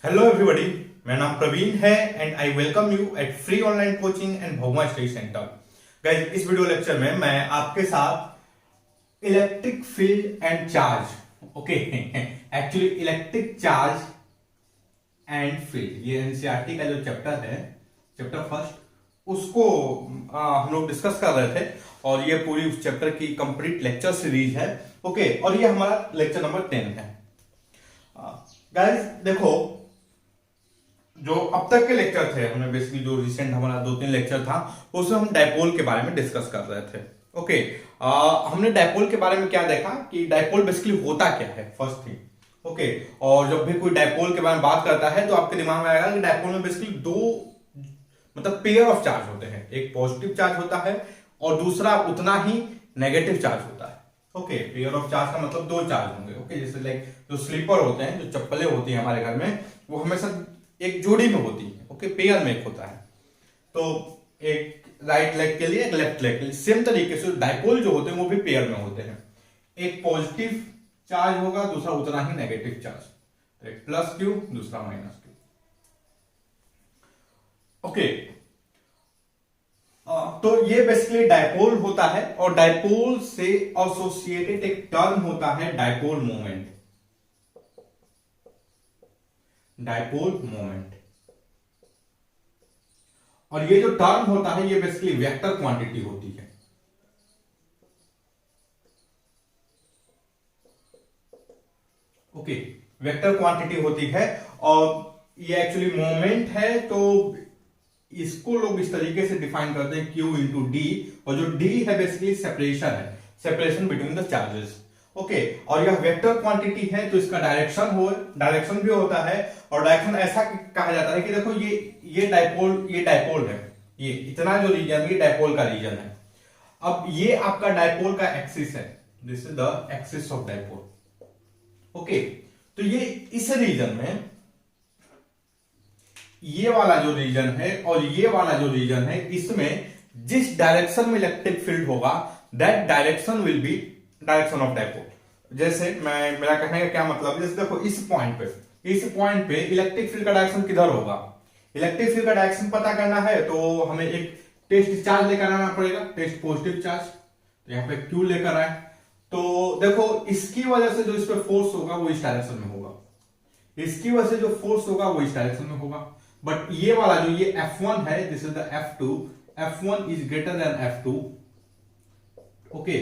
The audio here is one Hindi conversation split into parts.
हेलो एवरीबॉडी, मेरा नाम प्रवीण है and I welcome you at free online coaching and Bhogma study centre. Guys, इस वीडियो लेक्चर में मैं आपके साथ electric field and charge, okay, actually electric charge and field, ये एनसीईआरटी का जो चैप्टर है, चैप्टर फर्स्ट, उसको हम लोग डिस्कस कर रहे थे और ये पूरी उस चैप्टर की कंप्लीट लेक्चर सीरीज है। ओके, और ये हमारा लेक्चर नंबर 10 है। गाइस देखो, जो अब तक के लेक्चर थे, हमने बेसिकली जो रिसेंट हमारा 2-3 लेक्चर था उसमें हम डायपोल के बारे में डिस्कस कर रहे थे। ओके, हमने डायपोल के बारे में क्या देखा कि डायपोल बेसिकली होता क्या है, फर्स्ट थिंग। ओके, और जब भी कोई डायपोल के बारे में बात करता है तो आपके दिमाग में आएगा कि डायपोल में बेसिकली दो मतलब पेयर ऑफ चार्ज होते हैं, एक पॉजिटिव चार्ज होता है और दूसरा उतना ही नेगेटिव चार्ज होता है। ओके, पेयर ऑफ चार्ज का मतलब दो चार्ज होंगे। ओके, जैसे लाइक जो स्लीपर होते हैं, जो चप्पलें होती हैं हमारे घर में, वो हमेशा एक जोड़ी में होती है। ओके, पेयर में एक होता है, तो एक राइट लेग के लिए, एक लेफ्ट लेग के लिए। सेम तरीके से डायपोल जो होते हैं वो भी पेयर में होते हैं, एक पॉजिटिव चार्ज होगा, दूसरा उतना ही नेगेटिव चार्ज, एक प्लस क्यू, दूसरा माइनस क्यू। ओके, तो ये बेसिकली डायपोल होता है और डायपोल से एसोसिएटेड एक टर्म होता है डायपोल मोमेंट। डायपोल मोमेंट, और ये जो टर्म होता है ये बेसिकली वेक्टर क्वांटिटी होती है। ओके, वेक्टर क्वांटिटी होती है और ये एक्चुअली मोमेंट है, तो इसको लोग इस तरीके से डिफाइन करते हैं Q इंटू डी, और जो D है बेसिकली सेपरेशन है, separation between the charges. Okay, और यह वेक्टर क्वांटिटी है तो इसका डायरेक्शन भी होता है, और डायरेक्शन ऐसा कहा जाता है कि देखो ये डायपोल है, ये इतना जो रीजन, ये डायपोल का रीजन है। अब ये आपका डायपोल का एक्सिस है, this is the axis of dipole. Okay, तो ये इस रीजन में ये वाला जो रीजन है और ये वाला जो रीजन है, इसमें जिस डायरेक्शन में इलेक्ट्रिक फील्ड होगा that direction will B direction of dipole. जैसे मेरा कहने का क्या मतलब है, जैसे देखो इस पॉइंट पे इलेक्ट्रिक फील्ड का डायरेक्शन किधर होगा। इलेक्ट्रिक फील्ड का डायरेक्शन पता करना है तो हमें एक टेस्ट चार्ज लेकर आना पड़ेगा, टेस्ट पॉजिटिव चार्ज। तो यहां पे क्यू लेकर आए तो देखो इसकी वजह से जो इस पर फोर्स होगा वो इस डायरेक्शन में होगा, इसकी वजह से जो फोर्स होगा वो इस डायरेक्शन में होगा। बट ये वाला जो ये F1 है, this is the F2, F1 is greater then F2। Okay,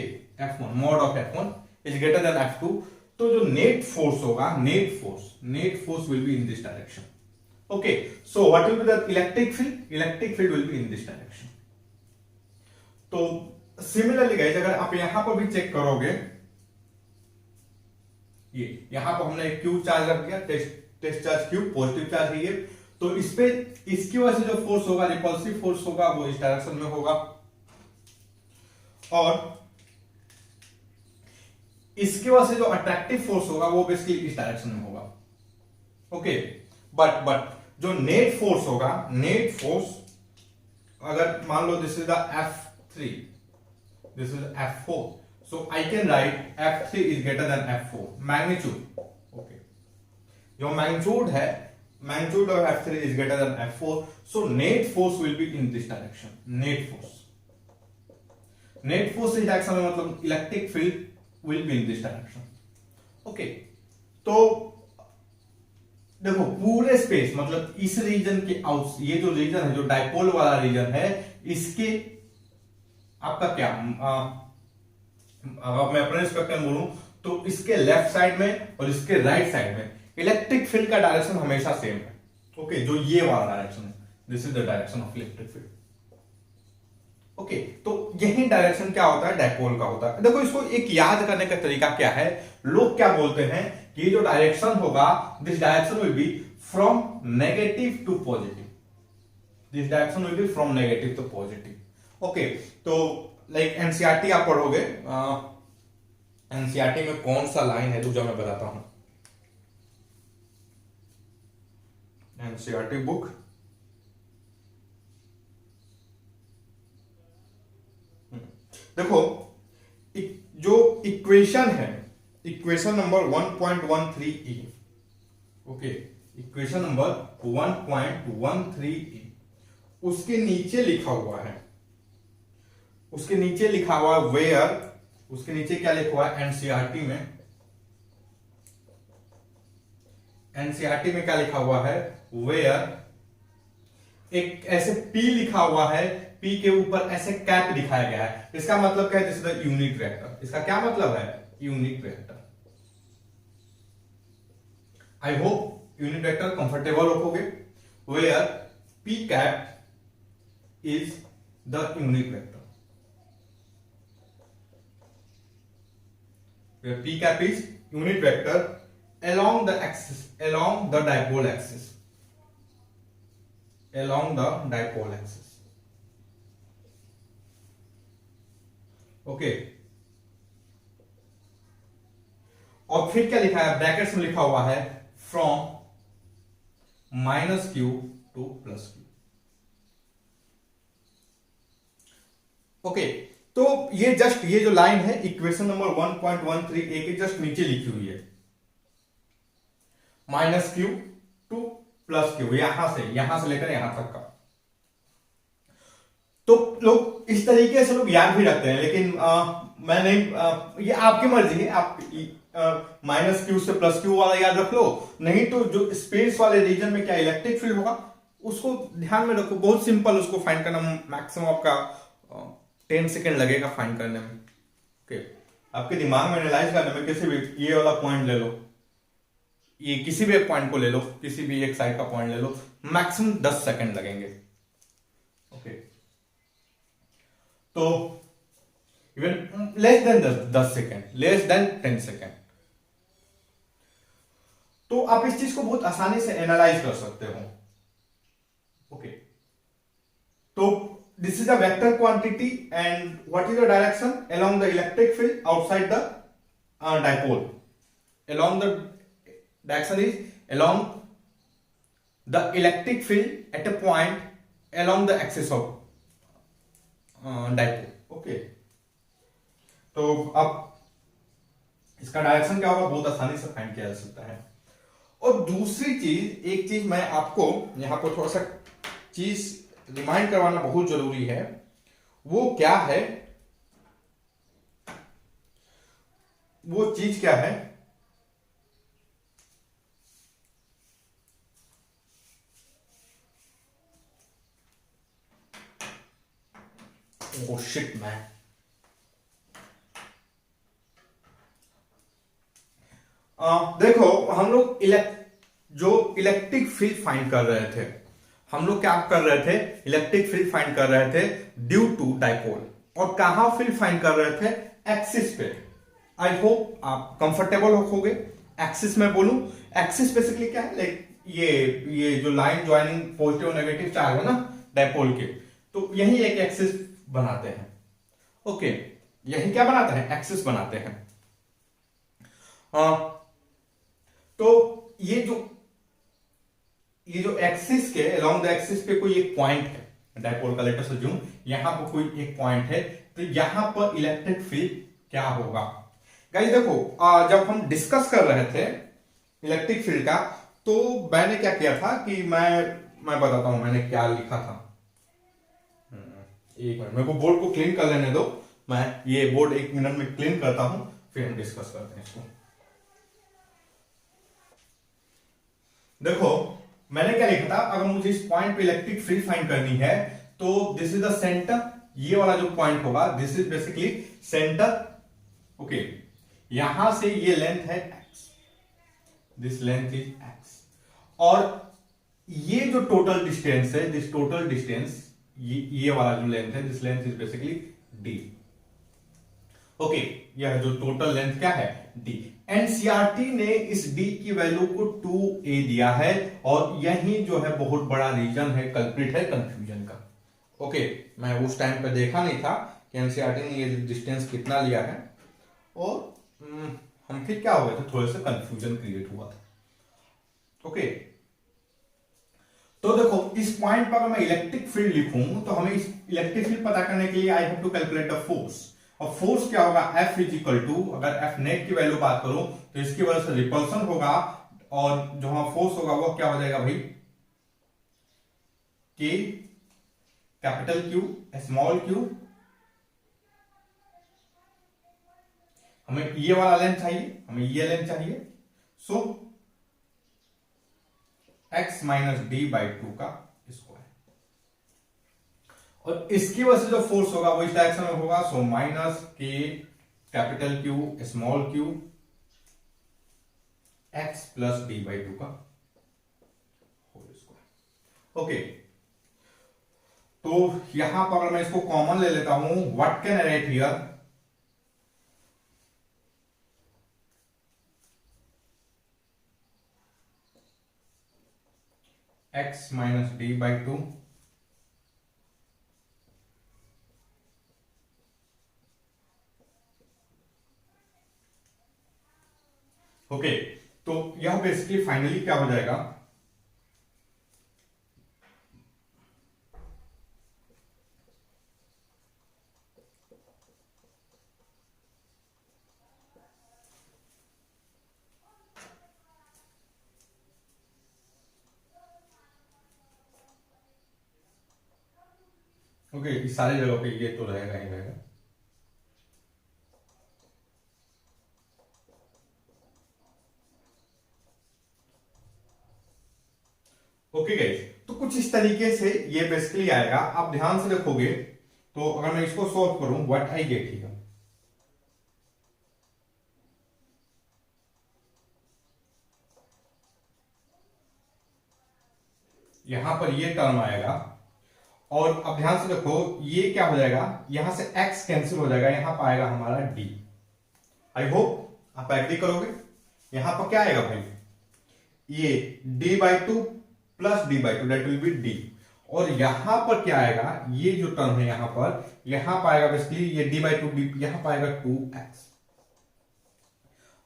F1 mod of F1 is greater then F2, तो जो नेट फोर्स होगा, net force will be in this direction. Okay, so what will be the electric field will be in this direction. तो सिमिलरली गाइस, अगर आप यहां पर भी चेक करोगे, ये यहां पर हमने एक क्यू चार्ज रख दिया, test charge Q, positive charge है ये, तो इस पे इसकी वजह से जो फोर्स होगा, रिपल्सिव फोर्स होगा, वो इस डायरेक्शन में होगा, और इसकी वजह से जो अट्रैक्टिव फोर्स होगा वो बेसिकली इस डायरेक्शन में होगा। ओके, बट जो नेट फोर्स होगा, नेट फोर्स अगर मान लो this is the F3, this is F4, so I can write F3 is greater than F4 magnitude. Okay, जो मैग्नीट्यूड है, magnitude of F3 is greater than F4, so net force will be in this direction. Net force इस डायरेक्शन में मतलब electric field will be in this direction. Okay, तो देखो पूरे स्पेस मतलब इस रीजन के आउट, ये जो रीजन है, जो डायपोल वाला रीजन है, इसके आपका क्या, अगर मैं अपने रिस्पेक्ट में बोलूं तो इसके लेफ्ट साइड में और इसके राइट साइड में इलेक्ट्रिक फील्ड का डायरेक्शन हमेशा सेम है। ओके, जो ये वाला डायरेक्शन है, this is the direction of electric field. Okay, तो यही डायरेक्शन क्या होता है, डायपोल का होता है। देखो इसको एक याद करने का तरीका क्या है, लोग क्या बोलते हैं कि ये जो डायरेक्शन होगा, this direction will be from negative to positive, this direction will be from negative to positive. Okay, तो लाइक एनसीईआरटी आप पढ़ोगे, एनसीईआरटी में कौन सा लाइन है जो मैं बताता हूं, एनसीईआरटी बुक, देखो जो इक्वेशन है, equation number 1.13E, okay, equation number 1.13a, उसके नीचे लिखा हुआ है, उसके नीचे लिखा हुआ वेयर, उसके नीचे क्या लिखा हुआ है एनसीईआरटी में, एनसीईआरटी में क्या लिखा हुआ है, वेयर एक ऐसे P लिखा हुआ है, P के ऊपर ऐसे कैप दिखाया गया है, इसका मतलब क्या है, this is the unit vector. इसका क्या मतलब है, unit vector. I hope unit vector comfortable होगे। Where P cap is the unit vector, where P cap is unit vector along the axis, along the dipole axis, along the dipole axis. Okay और फिर क्या लिखा है, ब्रैकेट्स में लिखा हुआ है from -q to +q। Okay तो ये जस्ट ये जो लाइन है इक्वेशन नंबर 1.13a के जस्ट नीचे लिखी हुई है, -q to +q, यहां से लेकर यहां तक का। तो लोग इस तरीके से लोग याद भी रखते हैं, लेकिन मैं नहीं, ये आपकी मर्जी है, आप -q से +q वाला याद रख लो, नहीं तो जो स्पेस वाले रीजन में क्या इलेक्ट्रिक फील्ड होगा उसको ध्यान में रखो। बहुत सिंपल, उसको फाइंड करना मैक्सिमम आपका 10 सेकेंड लगेगा फाइंड करने में। ओके आपके दिमाग में एनालाइज करने में किसी भी ये वाला पॉइंट ले लो, ये किसी भी एक पॉइंट को ले लो, किसी भी एक साइड का पॉइंट ले लो, मैक्सिमम 10 सेकेंड लगेंगे। ओके तो even less than 10 second, less than 10 second. तो आप इस चीज को बहुत आसानी से एनालाइज कर सकते हो। ओके तो this is a vector quantity and what is the direction along the electric field outside the dipole, along the direction is along the electric field at a point along the axis of dipole। Okay तो अब इसका डायरेक्शन क्या होगा, बहुत आसानी से फाइंड किया जा सकता है। और दूसरी चीज, एक चीज मैं आपको यहां पर थोड़ा सा चीज रिमाइंड करवाना बहुत जरूरी है, वो क्या है, वो चीज क्या है, ओह शिट मैन, देखो हम लोग जो इलेक्ट्रिक फील्ड फाइंड कर रहे थे, हम लोग क्या कर रहे थे, इलेक्ट्रिक फील्ड फाइंड कर रहे थे ड्यू टू डाइपोल, और कहां फील्ड फाइंड कर रहे थे, एक्सिस पे। आई होप आप कंफर्टेबल होगे। एक्सिस में बोलूं, एक्सिस बेसिकली क्या है, लाइक ये जो लाइन ज्वाइनिंग पॉजिटिव और नेगेटिव चार्ज है ना डाइपोल के, तो यही एक एक्सिस बनाते हैं। ओके यही क्या बनाते हैं, एक्सिस बनाते हैं। तो ये जो एक्सिस के अलोंग द एक्सिस पे कोई एक पॉइंट है डाइपोल का, लेटर सज्यूम यहां पर कोई एक पॉइंट है, तो यहां पर इलेक्ट्रिक फील्ड क्या होगा। गाइस देखो जब हम डिस्कस कर रहे थे इलेक्ट्रिक फील्ड का, तो मैंने क्या किया था कि मैं बताता हूं मैंने क्या लिखा था। एक मिनट मेरे को बोर्ड को क्लीन कर लेने दो, मैं ये बोर्ड 1 मिनट में क्लीन करता हूं, फिर हम डिस्कस करते हैं इसको। देखो मैंने क्या लिखा था, अगर मुझे इस पॉइंट पे इलेक्ट्रिक फील्ड फाइंड करनी है, तो दिस इज द सेंटर, ये वाला जो पॉइंट होगा this is basically centre. Okay यहां से ये लेंथ है x, this length is x, और ये जो टोटल डिस्टेंस है, दिस टोटल डिस्टेंस, ये वाला जो लेंथ है, this length is basically d। Okay यह जो टोटल लेंथ क्या है, d। एनसीईआरटी ने इस d की वैल्यू को 2a दिया है, और यही जो है बहुत बड़ा रीजन है, कल्प्रिट है कंफ्यूजन का। ओके मैं उस टाइम पे देखा नहीं था कि एनसीईआरटी ने ये डिस्टेंस कितना लिया है, और हम फिर क्या हो गया था, थोड़े से कंफ्यूजन क्रिएट हुआ था। ओके तो देखो इस पॉइंट पर अगर मैं इलेक्ट्रिक फील्ड लिखूं, तो हमें इस इलेक्ट्रिक फील्ड पता करने के लिए I have to calculate the force, और फोर्स क्या होगा, F इज इक्वल टू, अगर F नेट की वैल्यू बात करूं तो इसकी वजह से रिपल्सन होगा और जो हमारा फोर्स होगा वो क्या हो जाएगा भाई, के कैपिटल क्यू स्मॉल क्यू, हमें ये वाला लेंथ चाहिए, हमें ये लेंथ चाहिए, सो x minus D by two का स्क्वायर, और इसकी वजह से जो फोर्स होगा वो इस डायरेक्शन में होगा, सो माइनस के capital Q small Q x plus D by two का होल स्क्वायर। ओके, तो यहां पर अगर मैं इसको कॉमन ले लेता हूं, what can I write here, x minus D by two okay, तो यह बेसिकली फाइनली क्या हो जाएगा, ओके इस सारी जगह पे ये तो रहेगा ही रहेगा। ओके गाइस, तो कुछ इस तरीके से ये बेसिकली आएगा। आप ध्यान से देखोगे तो अगर मैं इसको सॉल्व करूं, व्हाट आई गेट हियर, यहां पर ये टर्म आएगा, और अब ध्यान से देखो ये क्या हो जाएगा, यहां से x कैंसिल हो जाएगा, यहां पर आएगा हमारा d। आई होप आप एग्री करोगे। यहां पर क्या आएगा भाई, ये d by two plus D by two, that will be d, और यहां पर क्या आएगा, ये जो टर्म है यहां पर आएगा बेसिकली ये d बाई टू डी, यहां पर आएगा 2x,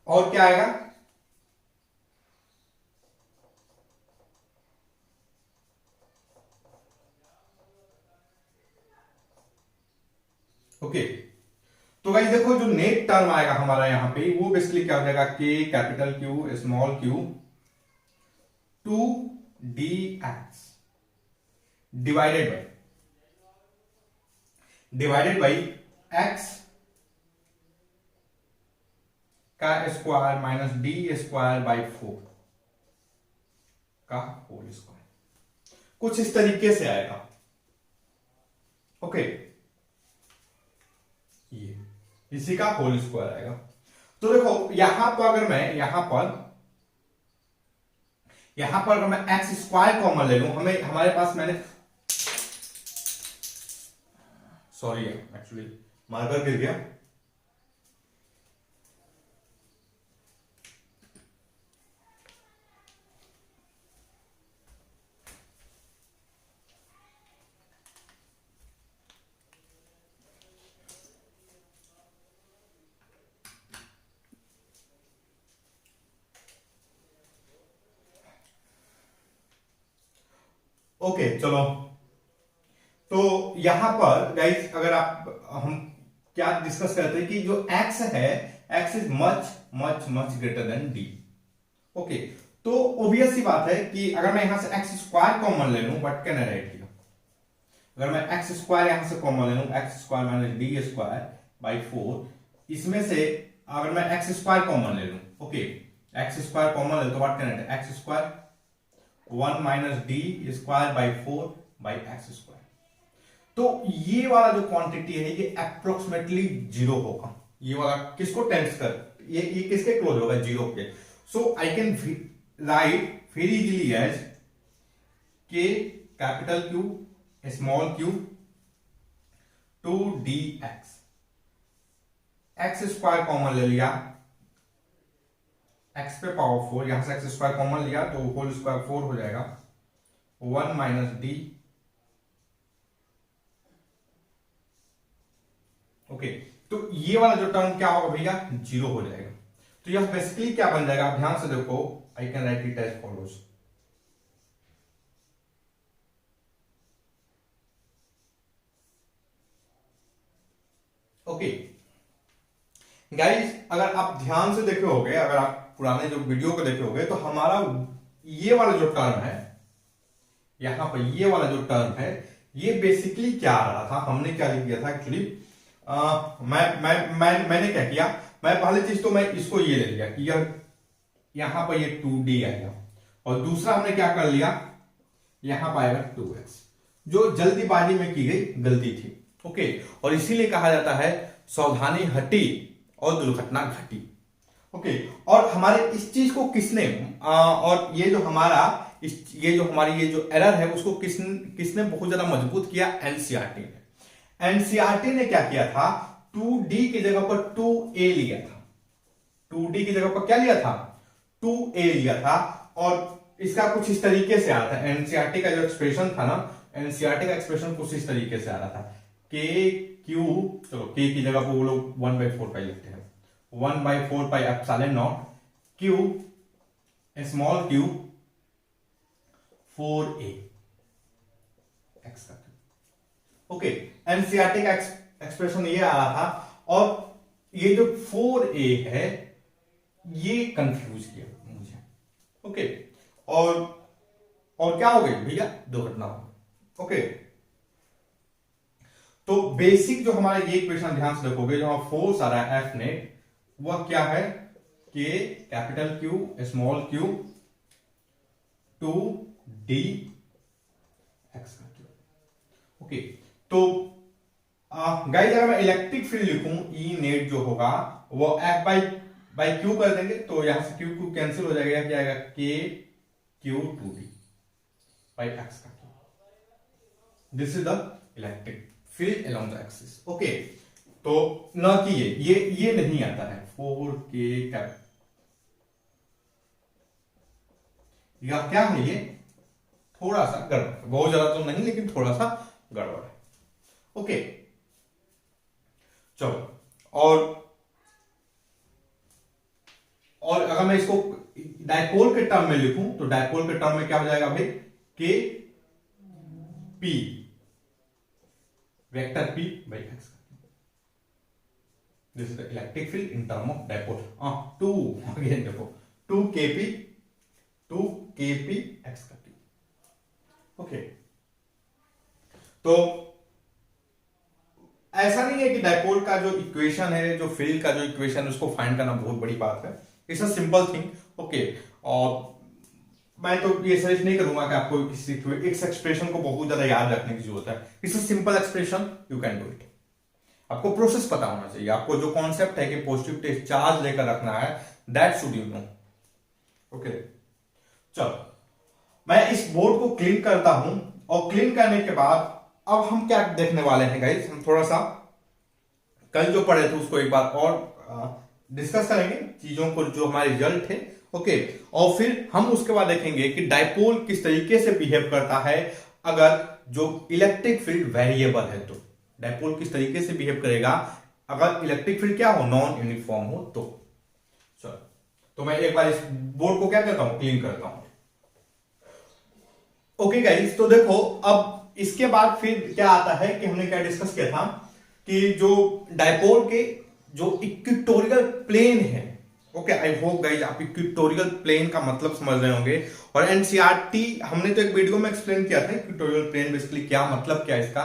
और क्या आएगा, ओके तो गाइस देखो जो नेट टर्म आएगा हमारा यहां पे, वो बेसिकली क्या हो जाएगा, के capital Q small Q 2dx divided by x का square minus D square by 4 का होल स्क्वायर, कुछ इस तरीके से आएगा। ओके, ये इसी का होल स्क्वायर आएगा। तो देखो यहां पर अगर मैं अगर मैं एक्स स्क्वायर कॉमन ले लूं, हमारे पास मैंने सॉरी एक्चुअली मार्कर गिर गया, ओके चलो। तो यहां पर गाइस अगर हम क्या डिस्कस करते हैं कि जो x है, x is much much much greater than d। Okay, तो ऑब्वियस सी बात है कि अगर मैं यहां से एक्स स्क्वायर कॉमन ले लूं, what can I write here, अगर मैं एक्स स्क्वायर यहां से कॉमन ले लूं, x square minus D square by 4, इसमें से अगर मैं एक्स स्क्वायर कॉमन ले लूं, ओके एक्स स्क्वायर कॉमन ले तो what can I right, x square 1 minus D square by 4 by x square. तो ये वाला जो क्वांटिटी है ये अप्रोक्सीमेटली जीरो होगा, ये वाला किसको टेंस कर, ये किसके क्लोज होगा, जीरो के। So I can write very easily as के capital Q small Q 2dx, X square common ले लिया, x पे पावर 4, यहां से एक्स स्क्वायर कॉमन लिया तो होल स्क्वायर 4 हो जाएगा, 1 माइनस डी, ओके तो ये वाला जो टर्म क्या होगा भैया, जीरो हो जाएगा। तो यह बेसिकली क्या बन जाएगा, आप ध्यान से देखो, I can write it as follows, okay guys अगर आप ध्यान से देखे होगे, अगर आप पुराने जो वीडियो को देखे होंगे तो हमारा ये वाला जो टर्म है, यहां पर ये वाला जो टर्म है, ये बेसिकली क्या आ रहा था, हमने क्या लिख दिया था एक्चुअली, मैंने क्या किया, मैं पहली चीज तो मैं इसको ये ले लिया कि यहां पर ये 2D आएगा, और दूसरा हमने क्या कर लिया, यहां पर आएगा 2x, जो जल्दीबाजी में की गई गलती थी। ओके, और इसीलिए कहा जाता है सावधानी हटी और दुर्घटना घटी। ओके, और हमारे इस चीज को किसने और ये जो हमारी ये जो एरर है उसको किसने बहुत ज्यादा मजबूत किया, एनसीईआरटी ने। एनसीईआरटी ने क्या किया था, 2D की जगह पर 2A लिया था। 2D की जगह पर क्या लिया था, 2A लिया था, और इसका कुछ इस तरीके से आ रहा था, एनसीईआरटी का जो एक्सप्रेशन था ना, एनसीईआरटी का एक्सप्रेशन कुछ इस तरीके से आ रहा था, के क्यू, चलो के की जगह पर वो लोग 1/4 पाई लिखते हैं, 1/4 pi epsilon not Q small Q 4A x का। ओके, एनसीईआरटी का एक्सप्रेशन ये आ रहा था, और ये जो 4A है ये कंफ्यूज किया मुझे। ओके, और क्या हो गई भैया, दुर्घटना हो गई। ओके, तो बेसिक जो हमारा ये इक्वेशन ध्यान से देखोगे, जो हमारा फोर्स आ रहा है एफ नेट, वह क्या है, के capital Q small Q 2D x का क्यू। ओके, तो गाइस अगर मैं इलेक्ट्रिक फील्ड लिखूं, ई नेट जो होगा वो एफ बाई क्यू कर देंगे, तो यहां से क्यू कैंसिल हो जाएगा, क्या आएगा, के क्यू 2D बाई एक्स का Q. This is the electric field along the axis. Okay, तो न कि ये नहीं आता है 4K कैप, या क्या है, ये थोड़ा सा गड़बड़, बहुत ज्यादा तो नहीं लेकिन थोड़ा सा गड़बड़ है। ओके, चलो, और अगर मैं इसको डायपोल के टर्म में लिखूं, तो डायपोल के टर्म में क्या हो जाएगा भाई, K P vector P by X. This is the electric field in term of dipole. To again देखो, 2kp एक्स का क्यूब। ओके, तो ऐसा नहीं है कि डायपोल का जो इक्वेशन है, जो फील्ड का जो इक्वेशन है, उसको फाइंड करना बहुत बड़ी बात है। It's a simple thing. Okay, और मैं तो ये सजेस्ट नहीं करूंगा कि आपको इस एक्सप्रेशन को बहुत ज्यादा याद रखने की जरूरत है। It's a simple expression, you can do it. आपको प्रोसेस पता होना चाहिए, आपको जो कॉन्सेप्ट है कि पॉजिटिव चार्ज लेकर रखना है, that should you know. Okay, चलो मैं इस बोर्ड को क्लीन करता हूं, और क्लीन करने के बाद अब हम क्या देखने वाले हैं गाइस, हम थोड़ा सा कल जो पढ़े थे उसको एक बार और डिस्कस करेंगे, चीजों को जो हमारे रिजल्ट थे। ओके, और फिर हम उसके बाद देखेंगे कि डायपोल किस तरीके से बिहेव करता है अगर जो इलेक्ट्रिक फील्ड वेरिएबल है, तो डायपोल किस तरीके से बिहेव करेगा अगर इलेक्ट्रिक फील्ड क्या हो, नॉन यूनिफॉर्म हो। चलो, तो मैं एक बार इस बोर्ड को क्या करता हूं, क्लीन करता हूं। ओके गाइस, तो देखो अब इसके बाद फिर क्या आता है कि हमने क्या डिस्कस किया था कि जो डायपोल के जो इक्वेटोरियल प्लेन है। ओके, आई होप गाइस आप इक्वेटोरियल प्लेन का मतलब समझ रहे होंगे, और एनसीईआरटी हमने तो एक वीडियो में एक्सप्लेन किया था इक्वेटोरियल प्लेन बेसिकली क्या मतलब क्या है इसका।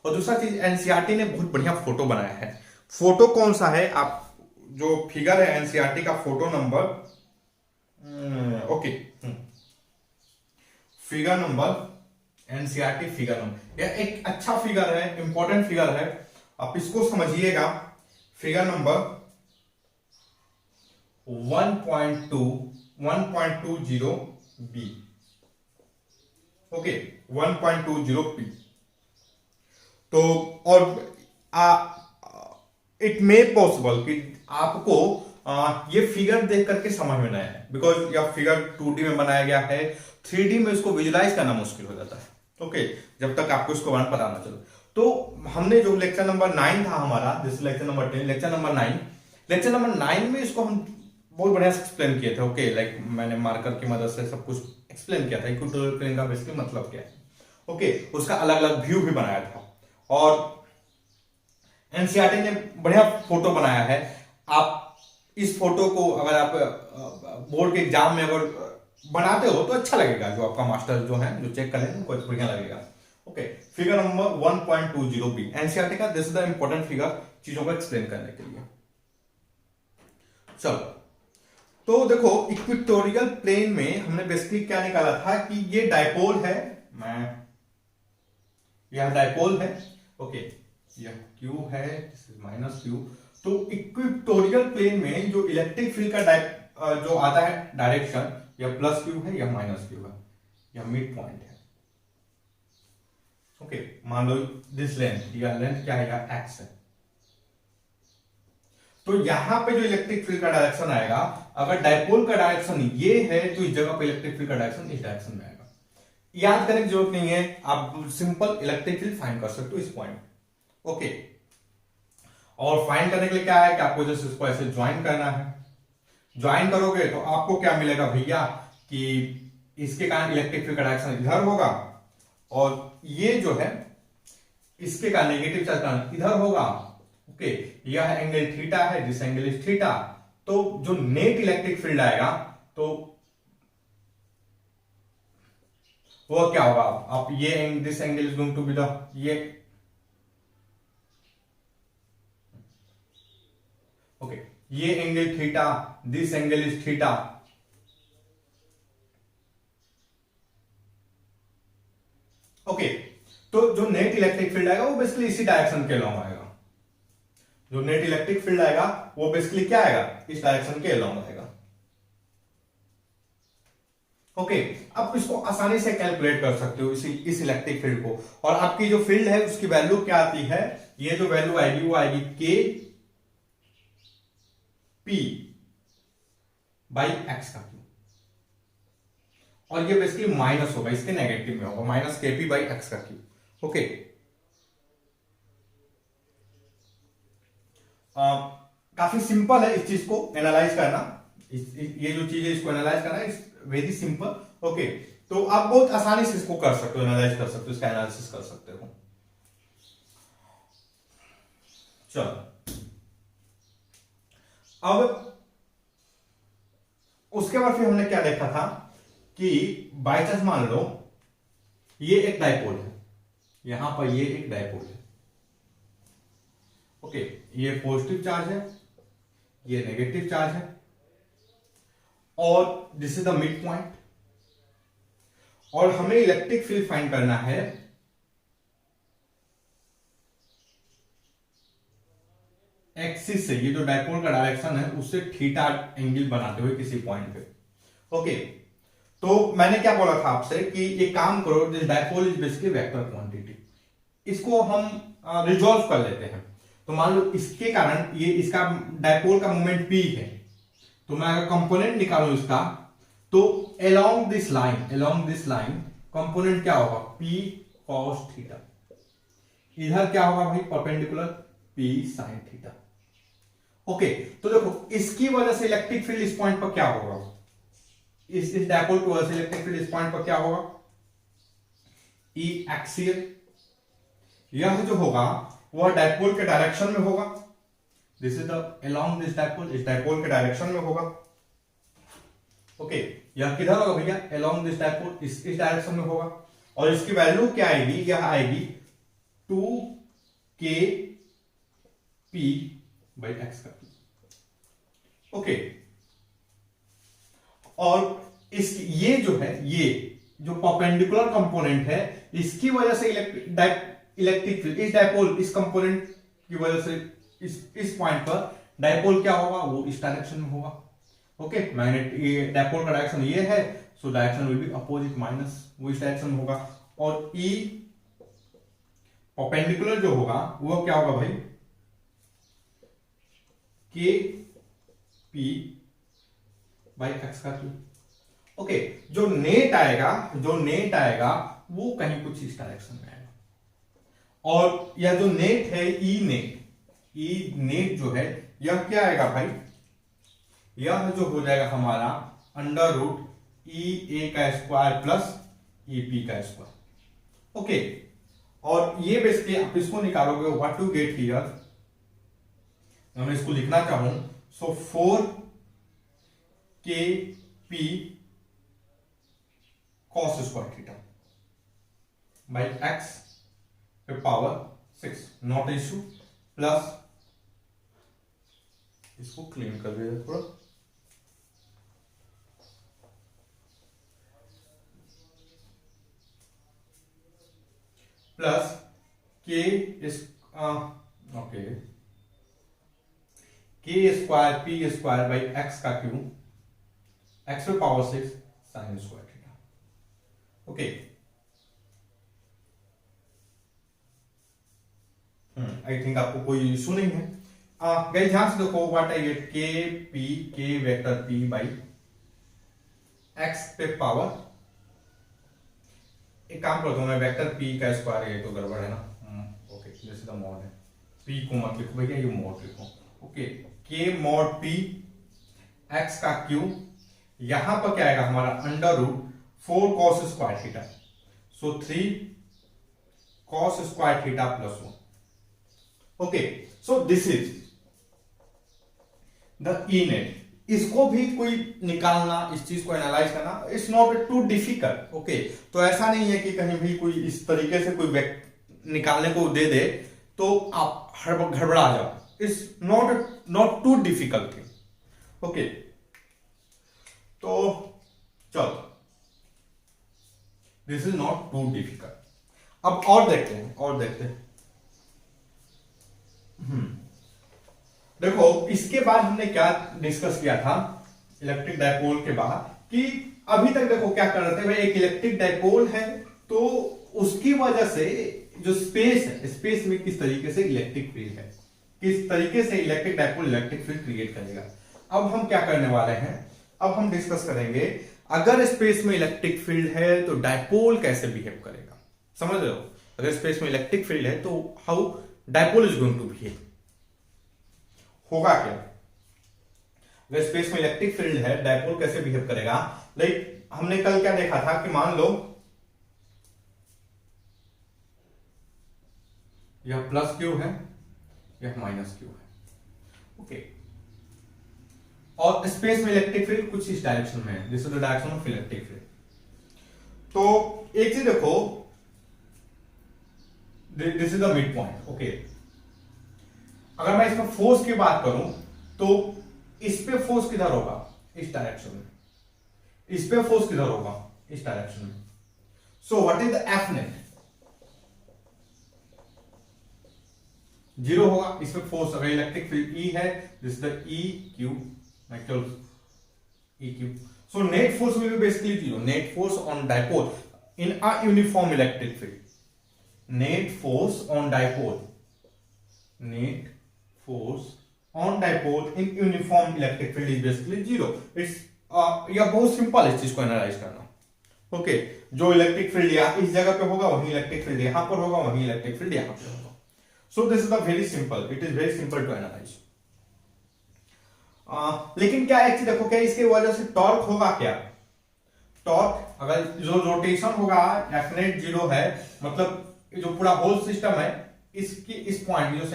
और दूसरा चीज, एनसीईआरटी ने बहुत बढ़िया फोटो बनाया है। फोटो कौन सा है, आप जो फिगर है एनसीईआरटी का photo number, okay, figure number, NCERT figure number, यह एक अच्छा फिगर है, इंपॉर्टेंट फिगर है, आप इसको समझिएगा। Figure number 1.20 B. Okay, 1.20 P. तो और इट मे पॉसिबल कि आपको ये फिगर देख करके समझ में ना आए, बिकॉज यह फिगर 2D में बनाया गया है, 3D में इसको विजुलाइज करना मुश्किल हो जाता है। ओके, जब तक आपको इसको वन पता ना चले। तो हमने जो लेक्चर नंबर 9 था हमारा, जैसे लेक्चर नंबर 10, लेक्चर नंबर 9 में इसको हम बहुत बढ़िया से एक्सप्लेन किए थे। ओके, लाइक मैंने मार्कर की मदद से सब कुछ एक्सप्लेन किया था इक्वेटोरियल प्लेन का बेसिकली मतलब क्या है। ओके, उसका अलग अलग व्यू भी बनाया था, और एनसीईआरटी ने बढ़िया फोटो बनाया है। आप इस फोटो को अगर आप बोर्ड के एग्जाम में अगर बनाते हो तो अच्छा लगेगा, जो आपका मास्टर जो है जो चेक करेंगे उनको बढ़िया लगेगा। Okay, figure number 1.20 B NCERT का, this is the important figure चीजों को एक्सप्लेन करने के लिए। चलो, तो देखो इक्वेटोरियल प्लेन में हमने बेसिकली क्या निकाला था कि ये डायपोल है, यह डायपोल है। ओके, यह क्यू है, माइनस क्यू। तो इक्वेटोरियल प्लेन में जो इलेक्ट्रिक फील्ड का जो आता है डायरेक्शन, यह प्लस क्यू है, यह माइनस क्यू है, यह मिड पॉइंट है। ओके, मान लो दिस लेंथ, यह लेंथ क्या है, यह एक्स है। तो यहां पे जो इलेक्ट्रिक फील्ड का डायरेक्शन आएगा, अगर डायपोल का डायरेक्शन ये है तो इस जगह पे इलेक्ट्रिक फील्ड का डायरेक्शन इस डायरेक्शन में आएगा। याद करने की जरूरत नहीं है, आप सिंपल इलेक्ट्रिक फील्ड फाइंड कर सकते हो इस पॉइंट। ओके, और फाइंड करने के लिए क्या है कि आपको जैसे इसको ऐसे ज्वाइन करना है। ज्वाइन करोगे तो आपको क्या मिलेगा भैया कि इसके कारण इलेक्ट्रिक फील्ड का डायरेक्शन इधर होगा, और ये जो है इसके कारण नेगेटिव चार्ज इधर होगा। ओके, यह एंगल थीटा है, दिस एंगल इज थीटा। तो जो नेट इलेक्ट्रिक फील्ड आएगा तो वो क्या होगा, आप ये this angle is going to be the ये। ओके, ये angle theta, this angle is theta. Okay, तो जो नेट इलेक्ट्रिक फील्ड आएगा वो बेसिकली इसी डायरेक्शन के अलोंग आएगा। जो नेट इलेक्ट्रिक फील्ड आएगा वो बेसिकली क्या आएगा, इस डायरेक्शन के अलोंग आएगा। ओके, आप इसको आसानी से कैलकुलेट कर सकते हो इस इलेक्ट्रिक फील्ड को, और आपकी जो फील्ड है उसकी वैल्यू क्या आती है, ये जो वैल्यू आएगी वो आएगी के पी बाई एक्स का क्यू, और ये बेसिकली माइनस होगा, इसके नेगेटिव में होगा, माइनस के पी बाई एक्स का क्यू। ओके, काफी सिंपल है इस चीज को एनालाइज करना, ये जो चीज है इसको एनालाइज करना इज वेरी सिंपल। ओके, तो आप बहुत आसानी से इसको कर सकते हो, एनालाइज कर सकते हो, इसका एनालिसिस कर सकते हो। चलो, अब उसके बाद फिर हमने क्या देखा था कि बाय चांस मान लो ये एक डायपोल है, यहां पर ये एक डायपोल है। ओके, ये पॉजिटिव चार्ज है, ये नेगेटिव चार्ज है, और this is the mid point, और हमें इलेक्ट्रिक फील्ड फाइंड करना है एक्सिस से, ये जो डायपोल का डायरेक्शन है उससे थीटा एंगल बनाते हुए किसी पॉइंट पे। ओके, तो मैंने क्या बोला था आपसे कि ये काम करो, this dipole is basically vector quantity, इसको हम रिजॉल्व कर लेते हैं। तो मान लो इसके कारण ये इसका डायपोल का मोमेंट p है, तो मैं अगर कंपोनेंट निकालू इसका, तो अलोंग दिस लाइन कंपोनेंट क्या होगा, p cos थीटा, इधर क्या होगा भाई perpendicular p sin theta. Okay, तो देखो इसकी वजह से इलेक्ट्रिक फील्ड इस पॉइंट पर क्या होगा, इस डायपोल की वजह से इलेक्ट्रिक फील्ड इस पॉइंट पर क्या होगा, ई एक्सियल। यह जो होगा वह डायपोल के डायरेक्शन में होगा, this is the along this dipole, इस डायपोल के डायरेक्शन में होगा। ओके, यह किधर होगा भैया, अलोंग दिस डायपोल, इस डायरेक्शन में होगा, और इसकी वैल्यू क्या आएगी, यह आएगी 2k p बाई एक्स का। ओके, और ये जो है, ये जो परपेंडिकुलर कंपोनेंट है, इसकी वजह से इलेक्ट्रिक फील्ड इस डायपोल, इस कंपोनेंट की वजह से इस पॉइंट पर डायपोल क्या होगा, वो इस डायरेक्शन में होगा। ओके, मैग्नेट ये डायपोल का डायरेक्शन ये है, so direction will be opposite minus, वो इस डायरेक्शन में होगा, और ई परपेंडिकुलर जो होगा वो क्या होगा भाई, के पी बाई एक्स का क्यू। ओके, जो नेट आएगा वो कहीं कुछ इस डायरेक्शन में आएगा, और यह जो नेट है ई नेट जो है यह क्या आएगा भाई, यह जो हो जाएगा हमारा अंडर रूट ई ए का स्क्वायर प्लस ई पी का स्क्वायर। ओके, और ये बेसिकली आप इसको निकालोगे, व्हाट टू गेट हियर, मैं इसको लिखना चाहूं सो 4 के P cos square theta by x पे पावर 6 नॉट इशू, प्लस इसको क्लीन कर दिया थोड़ा, प्लस के इस ओके के square P square by x का क्यूब एक्स पे power 6 sine square theta. Okay, I think आपको कोई इशू नहीं है। गाइस ध्यान से देखो, व्हाट आई गेट, के वेक्टर पी बाई एक्स पे पावर, एक काम करता हूं मैं, वेक्टर पी का स्क्वायर, ये तो गड़बड़ है ना, ओके जैसे द मॉड है, पी को मत लिखो भैया, ये मॉड लिखो। Okay, K mod P X का क्यूब, यहां पर क्या आएगा हमारा under root 4 cos square theta, so 3 cos square theta plus 1। Okay, so this is the E net. इसको भी कोई निकालना, इस चीज को एनालाइज करना, it's not too difficult. Okay, तो ऐसा नहीं है कि कहीं भी कोई इस तरीके से कोई निकालने को दे दे तो आप गड़बड़ा जाओ, it's not too difficult thing. Okay, तो चलो, this is not too difficult. अब और देखते हैं। देखो, इसके बाद हमने क्या डिस्कस किया था इलेक्ट्रिक डायपोल के बाद, कि अभी तक देखो क्या कर रहे थे भाई, एक इलेक्ट्रिक डायपोल है तो उसकी वजह से जो स्पेस है, स्पेस में किस तरीके से इलेक्ट्रिक फील्ड है, किस तरीके से electric dipole electric field create करेगा। अब हम क्या करने वाले हैं, अब हम डिस्कस करेंगे अगर स्पेस में इलेक्ट्रिक फील्ड है तो डायपोल कैसे बिहेव करेगा। समझ रहे हो, अगर स्पेस में इलेक्ट्रिक फील्ड है तो how dipole is going to behave, होगा क्या। अगर स्पेस में इलेक्ट्रिक फील्ड है, डायपोल कैसे बिहेव करेगा। लाइक हमने कल क्या देखा था कि मान लो यह प्लस क्यू है, यह माइनस क्यू है। ओके, और स्पेस में इलेक्ट्रिक फील्ड कुछ इस डायरेक्शन में है, this is the direction of electric field. तो एक चीज देखो, this is the mid point. Okay, अगर मैं इसमें फोर्स की बात करूं तो इस पे फोर्स किधर होगा, इस डायरेक्शन में, इस पे फोर्स किधर होगा, इस डायरेक्शन में। So what is the F net, 0 होगा। इस पे फोर्स, अगर इलेक्ट्रिक फील्ड ई है, this is the E cube, E cube, so net force will B basically 0, net force on dipole in a uniform electric field, net force on dipole, net force on dipole in uniform electric field is basically 0. It's यह बहुत सिंपल है इस चीज को एनालाइज करना। ओके, जो इलेक्ट्रिक फील्ड या इस जगह पे होगा वही इलेक्ट्रिक फील्ड यहां पर होगा, वही इलेक्ट्रिक फील्ड यहां पे होगा। So this is the very simple, it is very simple to analyse. लेकिन क्या एक चीज देखो, क्या इसके वजह से टॉर्क होगा क्या, टॉर्क अगर जो रोटेशन होगा एफ नेट 0 है, मतलब जो पूरा होल सिस्टम है इसकी इस पॉइंट जो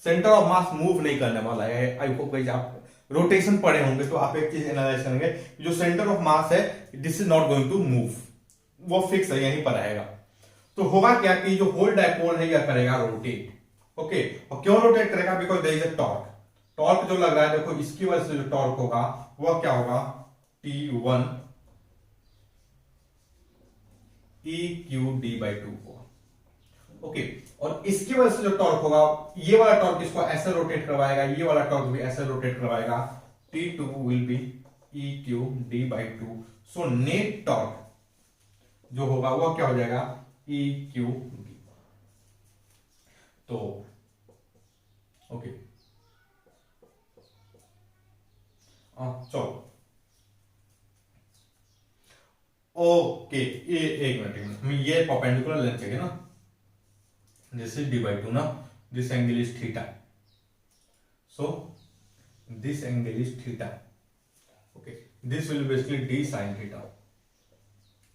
सेंटर ऑफ मास मूव नहीं करने वाला है। आई होप गाइस आप रोटेशन पढ़े होंगे तो आप एक चीज एनालाइज करेंगे, जो सेंटर ऑफ मास है this is not going to move, वो फिक्स है, यहीं पर रहेगा। तो होगा क्या कि जो होल डायपोल है यह करेगा रोटेट। ओके, और क्यों रोटेट करेगा, because there is a torque. Torque जो लग रहा है, देखो इसकी वजह से जो टॉर्क होगा वह क्या होगा, T1 EQ/d/2 होगा। ओके, और इसकी वजह से जो टॉर्क होगा, ये वाला टॉर्क इसको ऐसे रोटेट करवाएगा, ये वाला टॉर्क भी ऐसे रोटेट करवाएगा, T2 will be EQ/d/2। So net torque जो होगा वो क्या हो जाएगा, EQ/d। तो ओके, चलो ओके, एक मिनट हमें ये परपेंडिकुलर लेंथ चाहिए ना, this is d/2 ना, this angle is theta, so this angle is theta. Okay, this will be basically d sin theta,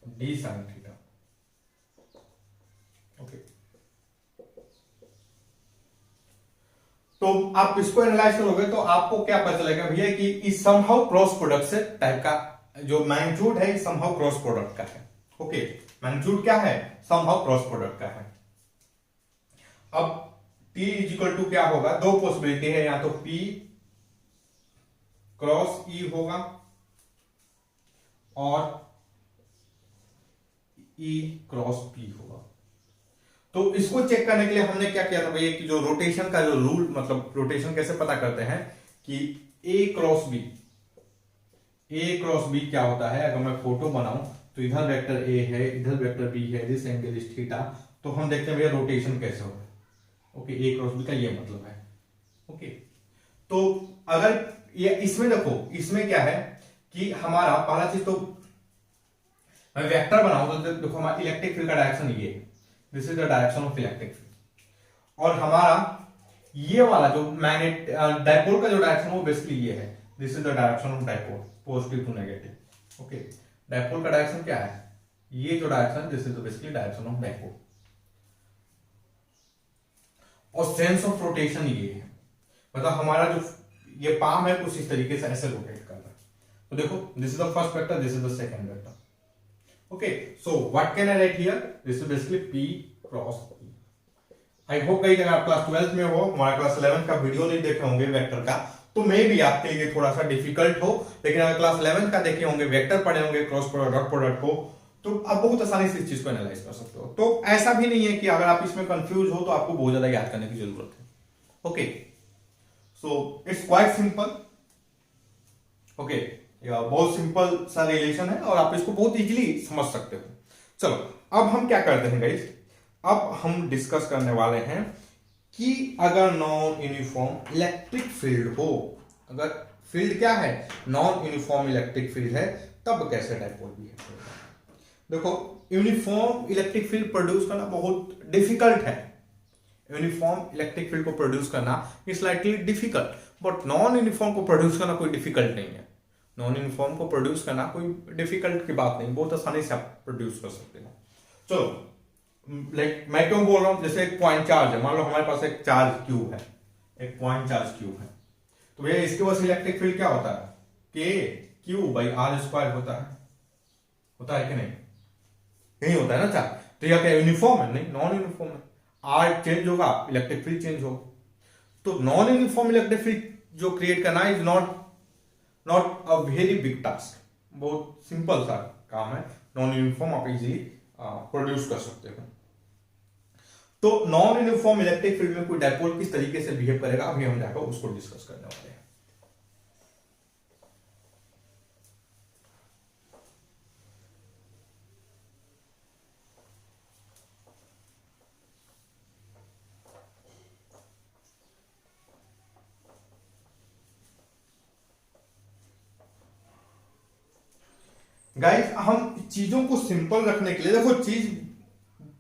d sin theta. Okay, तो आप इसको एनालाइज करोगे तो आपको क्या पता चलेगा भैया कि समहाउ क्रॉस प्रोडक्ट से टाइप का जो मैग्नीट्यूड है समहाउ क्रॉस प्रोडक्ट का है। ओके, मैग्नीट्यूड क्या है, समहाउ क्रॉस प्रोडक्ट का है। अब T इज इक्वल टू क्या होगा, दो पॉसिबिलिटी है, या तो P क्रॉस E होगा और E क्रॉस P होगा। तो इसको चेक करने के लिए हमने क्या किया था भैया कि जो रोटेशन का जो रूल, मतलब रोटेशन कैसे पता करते हैं कि A क्रॉस B क्या होता है। अगर मैं फोटो बनाऊं तो इधर वेक्टर A है, इधर वेक्टर B है, दिस एंगल इज थीटा, तो हम देखते हैं भैया रोटेशन कैसे होगा। ओके, A क्रॉस B का ये मतलब है। ओके, तो अगर ये इसमें देखो, इसमें क्या है कि हमारा पहला चीज तो मैं वेक्टर बनाऊं तो देखो हमारा इलेक्ट्रिक फील्ड का डायरेक्शन ये है, this is the direction of electric field, और हमारा ये वाला जो मैग्नेट डायपोल का जो डायरेक्शन वो बेसिकली ये है, this is the direction of dipole, positive to negative. Okay, dipole का डायरेक्शन क्या है, ये जो direction, this is the basically direction of dipole, और सेंस ऑफ रोटेशन ये है, मतलब हमारा जो ये पाम है कुछ इस तरीके से ऐसे रोटेट कर रहा है। तो देखो, this is the first vector, this is the second vector. Okay, so what can I write here, this is basically P cross E। I hope कई अगर आप क्लास 12 में हो, हमारा क्लास 11 का वीडियो नहीं देखे होंगे वेक्टर का, तो मे भी आपके लिए थोड़ा सा डिफिकल्ट हो, लेकिन अगर क्लास 11 का देखे होंगे, वेक्टर पढ़े होंगे, क्रॉस प्रोडक्ट, डॉट प्रोडक्ट को, तो आप बहुत आसानी से इस चीज को एनालाइज कर सकते हो। तो ऐसा भी नहीं है कि अगर आप इसमें कंफ्यूज हो तो आपको बहुत ज्यादा याद करने की जरूरत है। Okay, so it's quite simple. Okay, बहुत सिंपल सा रिलेशन है और आप इसको बहुत इजीली समझ सकते हो। चलो, अब हम क्या करते हैं गाइस, अब हम डिस्कस करने वाले हैं कि अगर नॉन यूनिफॉर्म इलेक्ट्रिक फील्ड हो, अगर फील्ड क्या है, नॉन यूनिफॉर्म इलेक्ट्रिक फील्ड है, तब कैसे डायपोल बिहेव करेगा। देखो, यूनिफॉर्म इलेक्ट्रिक फील्ड प्रोड्यूस करना बहुत डिफिकल्ट है, यूनिफॉर्म इलेक्ट्रिक फील्ड को प्रोड्यूस करना is slightly difficult, but non uniform को प्रोड्यूस करना कोई डिफिकल्ट नहीं है। नॉन यूनिफॉर्म को प्रोड्यूस करना कोई डिफिकल्ट की बात नहीं, बहुत आसानी से आप प्रोड्यूस कर सकते हो। चलो, लाइक मैं क्यों बोल रहा हूं, जैसे एक पॉइंट चार्ज है, मान लो हमारे पास एक चार्ज क्यूब है, एक पॉइंट चार्ज क्यूब है, तो भैया इसके पास इलेक्ट्रिक फील्ड क्या होता है, K Q by R square होता है कि नहीं, यही होता है ना चार्ज। तो यह क्या यूनिफॉर्म है, नहीं, नॉन यूनिफॉर्म है। आर चेंज होगा, इलेक्ट्रिक फील्ड चेंज होगा। तो नॉन यूनिफॉर्म इलेक्ट्रिक फील्ड जो क्रिएट करना is not a very big task, बहुत सिंपल सा काम है। नॉन यूनिफॉर्म आप इजीली प्रोड्यूस कर सकते हो। तो नॉन यूनिफॉर्म इलेक्ट्रिक फील्ड में कोई डायपोल किस तरीके से बिहेव करेगा, अभी हम जाकर उसको डिस्कस करने वाले हैं। गाइस, हम चीजों को सिंपल रखने के लिए, देखो चीज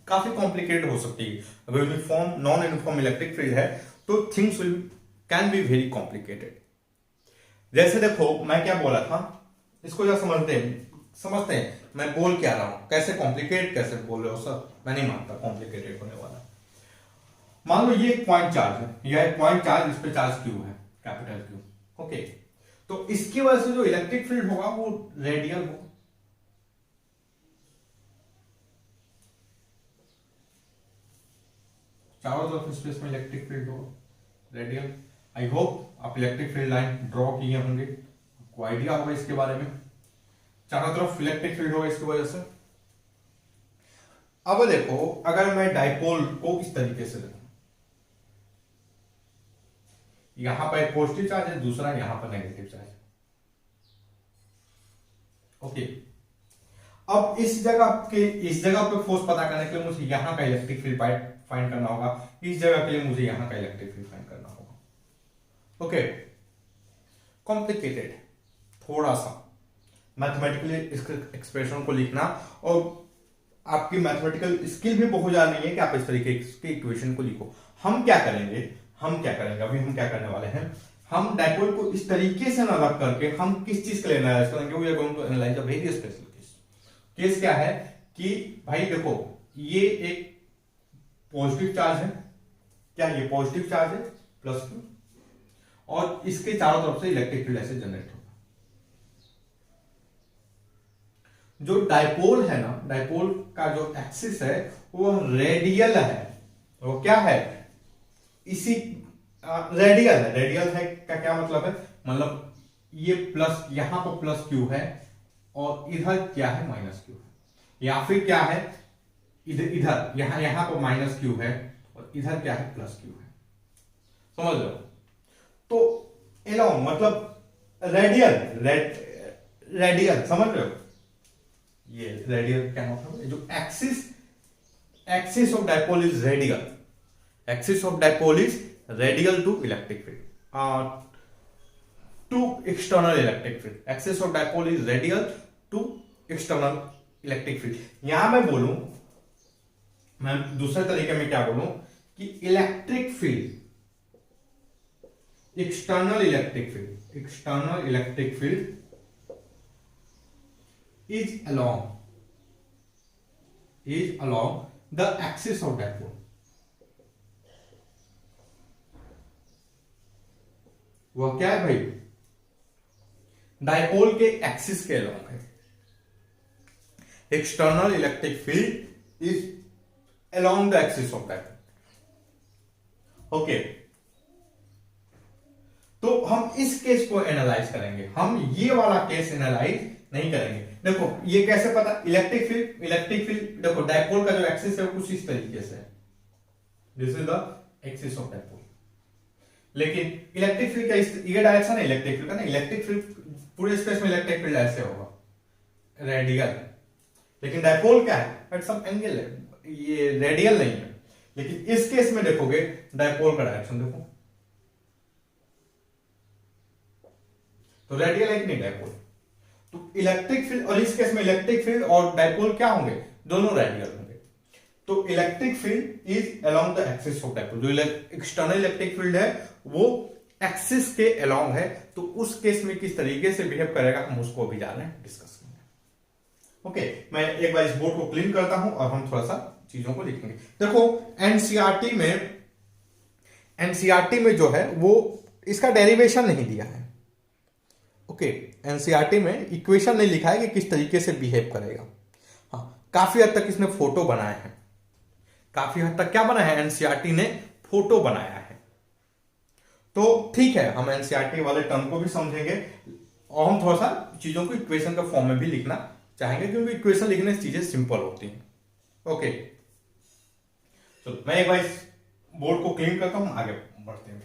काफी कॉम्प्लिकेटेड हो सकती है। अगर uniform non uniform electric field है तो things can be very complicated. जैसे देखो, मैं क्या बोला था, इसको जरा समझते हैं मैं बोल क्या रहा हूं, कैसे कॉम्प्लिकेट कैसे बोल रहे हो सर, मैं नहीं मानता कॉम्प्लिकेटेड होने वाला। मान लो ये एक पॉइंट चार्ज है, यह एक पॉइंट चार्ज, इस पे चार्ज क्यू है, कैपिटल क्यू। ओके, तो इसकी वजह से जो इलेक्ट्रिक फील्ड होगा वो रेडियल होगा। चारों तरफ स्पेस में इलेक्ट्रिक फील्ड होगा रेडियल। आई होप आप इलेक्ट्रिक फील्ड लाइन ड्रॉ किए होंगे, आपको आइडिया होगा इसके बारे में। चारों तरफ इलेक्ट्रिक फील्ड होगा इसकी वजह से। अब देखो, अगर मैं डायपोल को इस तरीके से देखूं, यहां पर एक पॉजिटिव चार्ज है, दूसरा यहां पर नेगेटिव चार्ज है। ओके, अब इस जगह पे फोर्स पता करने के लिए मुझे यहां का इलेक्ट्रिक फील्ड फाइंड करना होगा, इस जगह के लिए मुझे यहां का इलेक्ट्रिक फील्ड फाइंड करना होगा। ओके, कॉम्प्लिकेटेड थोड़ा सा मैथमेटिकली इस एक्सप्रेशन को लिखना, और आपकी मैथमेटिकल स्किल भी बहुत ज्यादा नहीं है कि आप इस तरीके की इक्वेशन को लिखो। हम क्या करेंगे, अभी हम क्या करने वाले हैं, हम डायपोल को इस तरीके से ना रख करके हम किस चीज के लिए एनालाइज करेंगे, we are going to analyse a very special case क्या है कि भाई देखो, ये एक पॉजिटिव चार्ज है, क्या ये पॉजिटिव चार्ज है, प्लस क्यू, और इसके चारों तरफ से इलेक्ट्रिक फील्ड ऐसे जनरेट होगा। जो डायपोल है ना, डायपोल का जो एक्सिस है वो रेडियल है। वो क्या है? इसी रेडियल है। रेडियल है का क्या मतलब है? मतलब ये प्लस, यहां पर प्लस क्यू है और इधर क्या है? माइनस क्यू है। या फिर क्या है? इधर इधर यहां पर माइनस क्यू है और इधर क्या है? प्लस क्यू है। समझ लो। तो एलोंग मतलब रेडियल, रेडियल समझ रहे हो? ये रेडियल क्या मतलब है? जो axis of dipole is radial. Axis of dipole is radial to electric field, to external electric field. Axis of dipole is radial to external electric field. यहां मैं बोलूं, मैं दूसरे तरीके में क्या बोलूं कि electric field, external electric field is along the axis of dipole। वह क्या है भाई? डायपोल के एक्सिस के along है। External electric field is along the axis of dipole। Okay, तो हम इस केस को एनालाइज करेंगे, हम ये वाला केस एनालाइज नहीं करेंगे। देखो ये कैसे पता? इलेक्ट्रिक फील्ड देखो डायपोल का जो एक्सिस है वो कुछ इस तरीके से है, this is the axis of dipole. लेकिन इलेक्ट्रिक फील्ड का ये डायरेक्शन है इलेक्ट्रिक फील्ड का ना। इलेक्ट्रिक फील्ड पूरे स्पेस में इलेक्ट्रिक फील्ड ऐसे होगा, रेडियल। लेकिन डायपोल क्या है? एट सम एंगल है, ये रेडियल नहीं है। लेकिन इस केस में देखोगे डायपोल का डायरेक्शन देखो तो रेडियल है कि नहीं डायपोल? तो इलेक्ट्रिक फील्ड, और इस केस में इलेक्ट्रिक फील्ड और डायपोल क्या होंगे? दोनों रेडियल होंगे। तो इलेक्ट्रिक field is along the axis of dipole. जो एक्सटर्नल इलेक्ट्रिक फील्ड है वो एक्सिस के अलोंग है। तो उस केस में किस तरीके से बिहेव करेगा हम उसको अभी जा रहे हैं डिस्कस करेंगे। ओके, मैं एक बार इस बोर्ड को क्लीन करता हूं और हम थोड़ा सा चीजों को लिखेंगे। देखो एनसीईआरटी में जो है वो इसका डेरिवेशन नहीं दिया है। ओके, एनसीईआरटी में इक्वेशन नहीं लिखा है कि किस तरीके से बिहेव करेगा। हाँ, काफी हद तक इसने फोटो बनाए हैं। काफी हद तक क्या बना है? एनसीईआरटी ने फोटो बनाया है। तो ठीक है, हम एनसीईआरटी वाले टर्म को भी समझेंगे और हम थोड़ा सा चीजों को इक्वेशन के फॉर्म में भी लिखना चाहेंगे, क्योंकि इक्वेशन लिखने से चीजें सिंपल होती हैं। ओके, चलो मैं एक बार इस बोर्ड को क्लीन करता हूं, आगे बढ़ते हैं।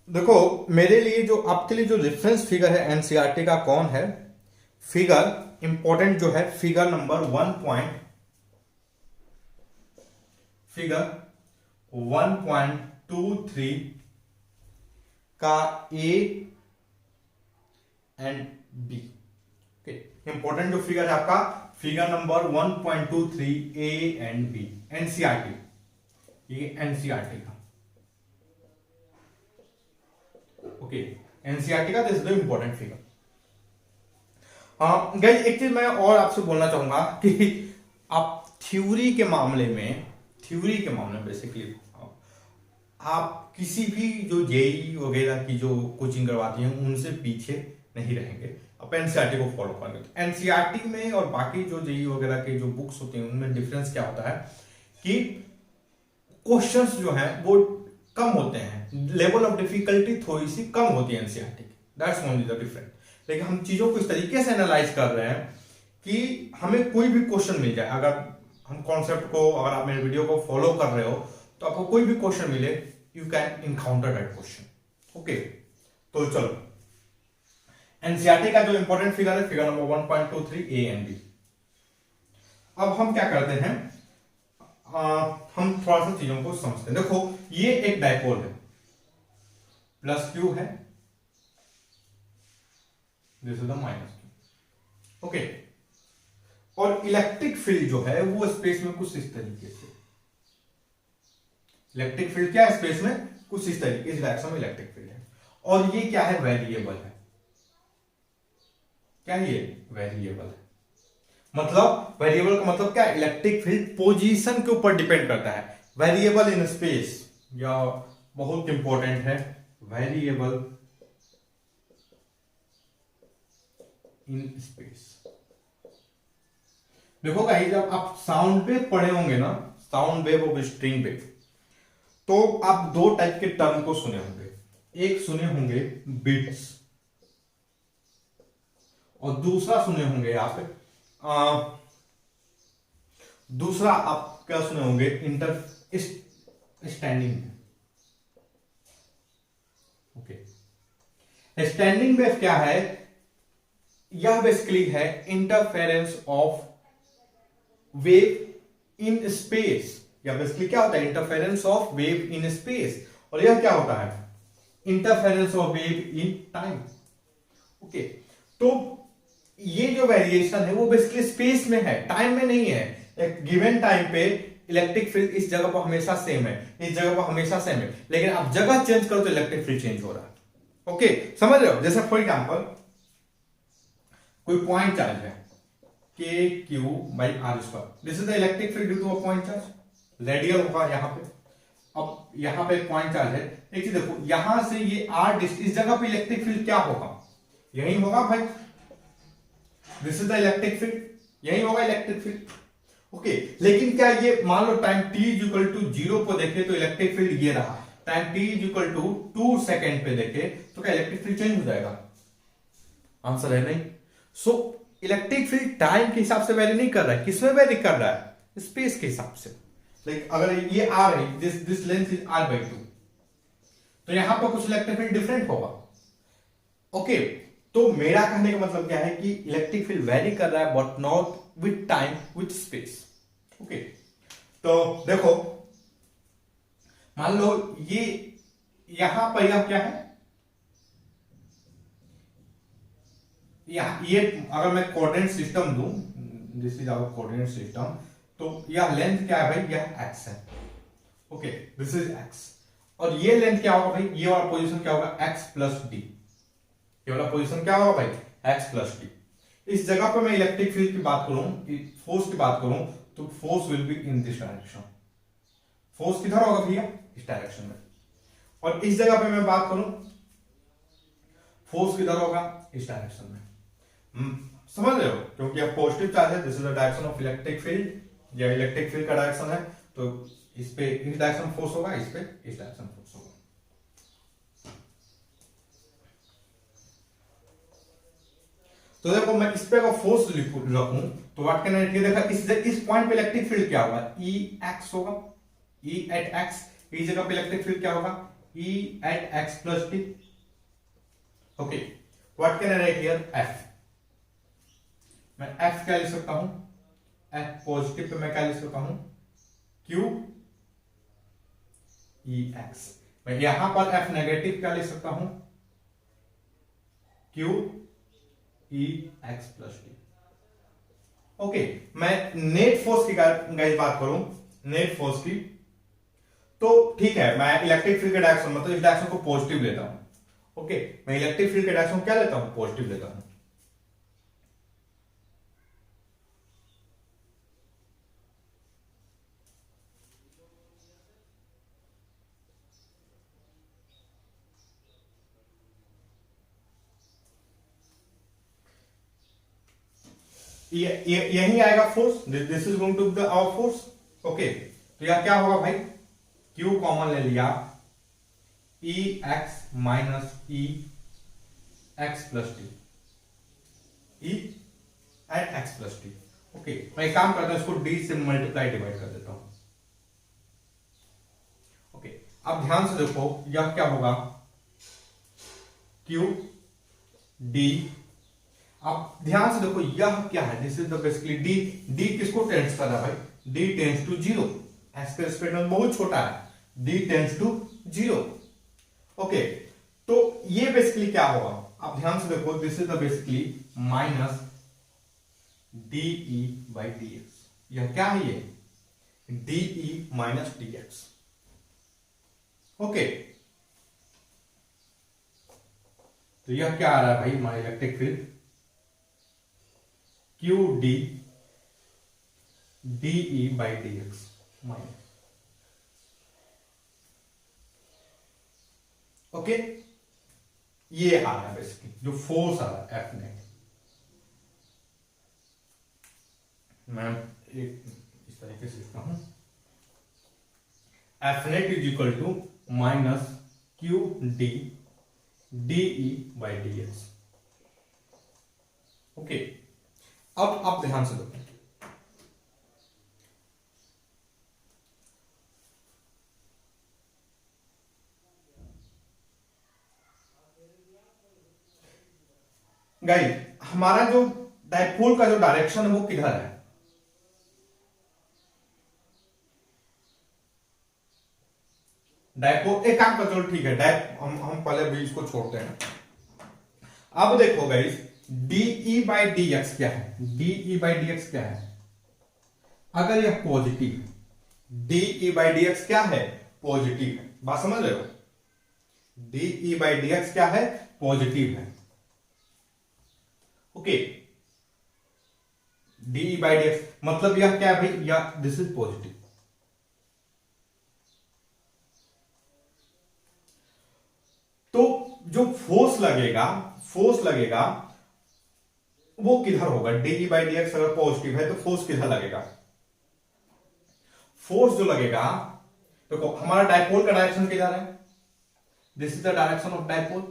देखो मेरे लिए जो आपके लिए जो रेफरेंस फिगर है एनसीईआरटी का कौन है? फिगर इंपॉर्टेंट जो है फिगर नंबर 1.23 का A and B. Okay, important जो फिगर है आपका figure number 1.23 A and B, NCERT, ये एनसीईआरटी का। ओके, एनसीईआरटी का this is the important figure. Guys एक चीज मैं और आपसे बोलना चाहूंगा कि आप थ्योरी के मामले में बेसिकली आप किसी भी जो जेई वगैरह की जो कोचिंग करवाती हैं उनसे पीछे नहीं रहेंगे। आप एनसीईआरटी को फॉलो करेंगे। तो एनसीईआरटी में और बाकी जो जेई वगैरह के जो बुक्स होती हैं उनमें डिफरेंस क्या होता है कि क्वेश्चंस जो हैं वो कम होते हैं, लेवल ऑफ डिफिकल्टी थोड़ी सी कम होती है एनसीईआरटी की, दैट्स ओनली द डिफरेंस। लेकिन हम चीजों को इस तरीके से एनालाइज कर रहे हैं कि हमें कोई भी क्वेश्चन मिल जाए, अगर हम कॉन्सेप्ट को, अगर आप मेरे वीडियो को फॉलो कर रहे हो तो आपको कोई भी क्वेश्चन मिले you can encounter that question. Okay, तो चलो एनसीईआरटी का जो इंपॉर्टेंट फिगर है figure number 1.23 A and B. अब हम क्या करते हैं, हम थोड़ा सा चीजों को समझते हैं। देखो ये एक डायपोल है, प्लस क्यू है, this is the minus Q. Okay, और इलेक्ट्रिक फील्ड जो है वो स्पेस में कुछ इस तरीके से, इलेक्ट्रिक फील्ड क्या है स्पेस में, कुछ इस तरीके, इस डायरेक्शन में इलेक्ट्रिक फील्ड है। और ये क्या है, वेरिएबल है। क्या ये वेरिएबल है, मतलब वेरिएबल का मतलब क्या है, इलेक्ट्रिक फील्ड पोजीशन के ऊपर डिपेंड करता है। वेरिएबल इन स्पेस, या बहुत इंपॉर्टेंट है, वेरिएबल इन स्पेस। देखो गाइस, जब आप साउंड वेव पढ़े होंगे ना, साउंड वेव और स्ट्रिंग वेव, तो आप दो टाइप के टर्म को सुने होंगे। एक सुने होंगे बिट्स, और दूसरा सुने होंगे आप दूसरा आप क्या सुने होंगे, inter standing. Okay, standing wave क्या है, यह बेसिकली है interference of wave in space. या बेसिकली क्या होता है, interference of wave in space. और यह क्या होता है, interference of wave in time. Okay, तो ये जो वेरिएशन है वो बेसिकली स्पेस में है, टाइम में नहीं है। एक गिवन टाइम पे इलेक्ट्रिक फील्ड इस जगह पर हमेशा सेम है, इस जगह पर हमेशा सेम है, लेकिन आप जगह चेंज करो तो इलेक्ट्रिक फील्ड चेंज हो रहा है। ओके, समझ रहे हो। जैसे फॉर एग्जांपल कोई पॉइंट चार्ज है K Q by R square, this is the electric field due to a point charge, radial होगा यहां पे। अब यहां पे पॉइंट चार्ज है, एक चीज देखो, यहां से ये आर इस जगह पे इलेक्ट्रिक फील्ड क्या होगा, यही होगा भाई, this is the electric field, यही होगा इलेक्ट्रिक फील्ड। ओके, लेकिन क्या ये मान लो टाइम t इक्वल टू 0 पे देखे तो इलेक्ट्रिक फील्ड ये रहा, time t equal to 2 second पे देखे तो क्या इलेक्ट्रिक फील्ड चेंज हो जाएगा, आंसर है नहीं। सो इलेक्ट्रिक फील्ड टाइम के हिसाब से वैरी नहीं कर रहा है, किसमें वैरी कर रहा है, स्पेस के हिसाब से। लाइक अगर ये r है, दिस लेंथ इज r/2, तो यहां पर कुछ इलेक्ट्रिक फील्ड डिफरेंट होगा। ओके, तो मेरा कहने का मतलब क्या है कि इलेक्ट्रिक फील्ड वेरी कर रहा है but not with time, with space. Okay, तो देखो मान लो ये यहां पर यह क्या है, ये अगर मैं कोऑर्डिनेट सिस्टम दूं, this is our coordinate system, तो यह लेंथ क्या है भाई, यह x है। ओके, दिस इज x, और ये लेंथ क्या होगा भाई, ये वाला पोजीशन क्या होगा, x प्लस डी, ये वाला पोजीशन क्या होगा भाई, x प्लस डी। इस जगह पे मैं इलेक्ट्रिक फील्ड की बात करूं, फोर्स की बात करूं, तो force will be in this direction. Force किधर होगा भैया, इस डायरेक्शन में। और इस जगह पे मैं बात करूं, फोर्स किधर होगा, इस डायरेक्शन में। समझ रहे हो, क्योंकि अब पॉजिटिव चार्ज है, this is the direction of electric field, या इलेक्ट्रिक फील्ड का डायरेक्शन है, तो इस पे इस डायरेक्शन फोर्स होगा, इस पे इस डायरेक्शन फोर्स होगा। तो देखो मैं इस पे अगर फोर्स रखूं तो व्हाट कैन आई, देखा इस पॉइंट पे इलेक्ट्रिक फील्ड क्या होगा, ई एक्स होगा, ई एट एक्स, इस जगह पे इलेक्ट्रिक फील्ड क्या होगा, E at X plus T. Okay, what can I write here, F. मैं एफ क्या लिख सकता हूं, एफ पॉजिटिव पे मैं क्या लिख सकता हूं, क्यू ई एक्स। मैं यहां पर एफ नेगेटिव क्या लिख सकता हूं, Q E X plus T. Okay, मैं नेट फोर्स की गाइस बात करूं, नेट फोर्स की, तो ठीक है, मैं इलेक्ट्रिक फील्ड के डायरेक्शन, मतलब इस डायरेक्शन को पॉजिटिव लेता हूं। ओके, मैं इलेक्ट्रिक फील्ड के डायरेक्शन क्या लेता हूं, पॉजिटिव लेता हूं। यही आएगा force, this is going to be our force. Okay, तो यह क्या होगा भाई, Q कॉमन ले लिया, E X minus E X plus T, E at X plus T. Okay, मैं एक काम करता हूं, इसको d से मल्टीप्लाई डिवाइड कर देता हूं। ओके, अब ध्यान से देखो, यह क्या होगा, Q d। अब ध्यान से देखो यह क्या है, this is the basically D, D किसको टेंड्स कर रहा है भाई, डी टेंड्स टू 0, एक्स के रिस्पेक्ट में बहुत छोटा है, डी टेंड्स टू 0। ओके, तो ये बेसिकली क्या होगा, अब ध्यान से देखो, this is the basically minus DE by D X. यह क्या है, ये DE minus D X. Okay, तो यह क्या आ रहा है भाई हमारा electric field, Q D DE by D X minus, okay, ये आ रहा है बेसिकली जो फोर्स आ रहा है एफ नेट। मैं एक इस तरीके से लिखता हूं, F net is equal to minus Q D DE by D X. Okay, अब आप ध्यान से देखो, गाइस हमारा जो डायपोल का जो डायरेक्शन है वो किधर है, डायपोल एक काम कर, चलो ठीक है, हम पहले भी इसको छोड़ते हैं। अब देखो guys, DE by D X क्या है, डीई बाई डी एक्स क्या है, अगर यह पॉजिटिव है, डीई बाई डी एक्स क्या है, पॉजिटिव है, बात समझ रहे हो, डीई बाई डी एक्स क्या है, पॉजिटिव है। Okay, DE by D X मतलब यह क्या है भाई, या दिस इज पॉजिटिव। तो जो फोर्स लगेगा वो किधर होगा, डीई बाई डी एक्स अगर पॉजिटिव है तो फोर्स किधर लगेगा, फोर्स जो लगेगा, देखो तो हमारा डायपोल का डायरेक्शन किधर है, this is the direction of dipole,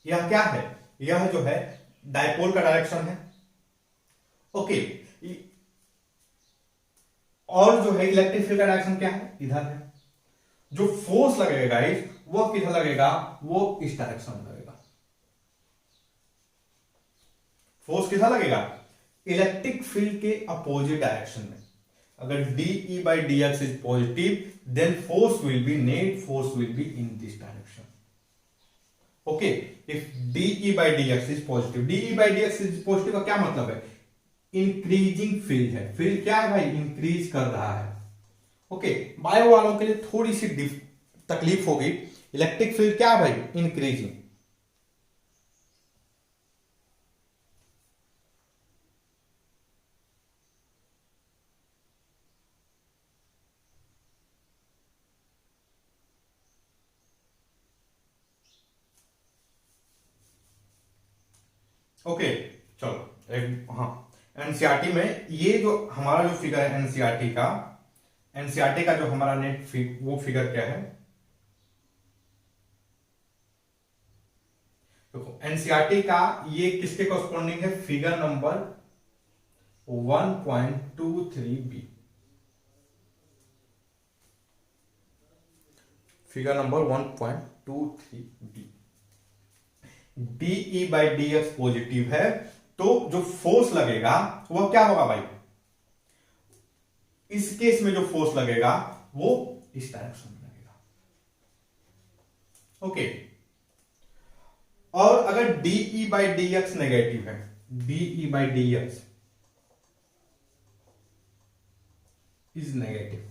यह क्या है, यह जो है डायपोल का डायरेक्शन है। ओके, और जो है इलेक्ट्रिक फील्ड का डायरेक्शन क्या है, इधर है। जो फोर्स लगेगा गाइस वो किधर लगेगा, वो इस डायरेक्शन में लगेगा। फोर्स किधर लगेगा, इलेक्ट्रिक फील्ड के अपोजिट डायरेक्शन में। अगर DE by D X is positive then force will be, net force will be in this direction. Okay, if DE by D X is positive, DE by D X is positive का क्या मतलब है, इंक्रीजिंग फील्ड है, फील्ड क्या है भाई, इंक्रीज कर रहा है। ओके, बायो वालों के लिए थोड़ी सी तकलीफ होगी, इलेक्ट्रिक फील्ड क्या है भाई, इंक्रीजिंग। ओके, चलो हाँ, एनसीईआरटी में ये जो हमारा जो फिगर है एनसीईआरटी का जो हमारा नेट वो फिगर क्या है, देखो एनसीईआरटी का ये किसके कॉरस्पॉन्डिंग है, figure number 1.23b, figure number 1.23b। DE by D X positive है तो जो फोर्स लगेगा वो क्या होगा भाई, इस केस में जो फोर्स लगेगा वो इस डायरेक्शन में लगेगा। ओके, और अगर DE by D X negative है, DE by D X is negative,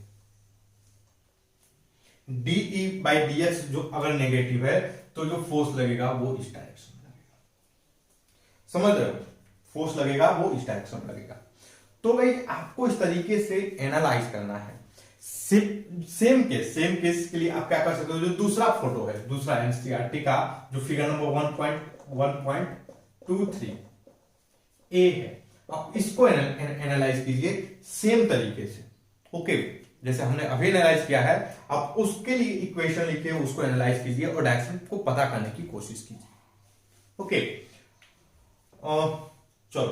DE by D X जो अगर नेगेटिव है तो जो फोर्स लगेगा वो इस डायरेक्शन में लगेगा। समझ रहे हो, फोर्स लगेगा वो इस डायरेक्शन में लगेगा। तो भाई आपको इस तरीके से एनालाइज करना है। सेम केस के लिए आप क्या कर सकते हो, जो दूसरा फोटो है, दूसरा एनसीईआरटी का जो फिगर नंबर 1.23 ए है, आप इसको एनालाइज कीजिए सेम तरीके से। ओके, जैसे हमने अभी एनालाइज किया है, आप उसके लिए इक्वेशन लिखिए, उसको एनालाइज कीजिए और डायरेक्शन को पता करने की कोशिश कीजिए। ओके, चलो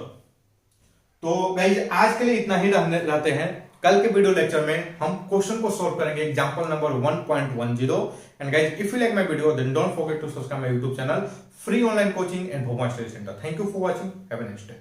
तो गाइस आज के लिए इतना ही रहते हैं। कल के वीडियो लेक्चर में हम क्वेश्चन को सॉल्व करेंगे, example number 1.10। And guys if you like my video then don't forget to subscribe my YouTube channel free online coaching and Bhoma study centre. Thank you for watching, have a nice day.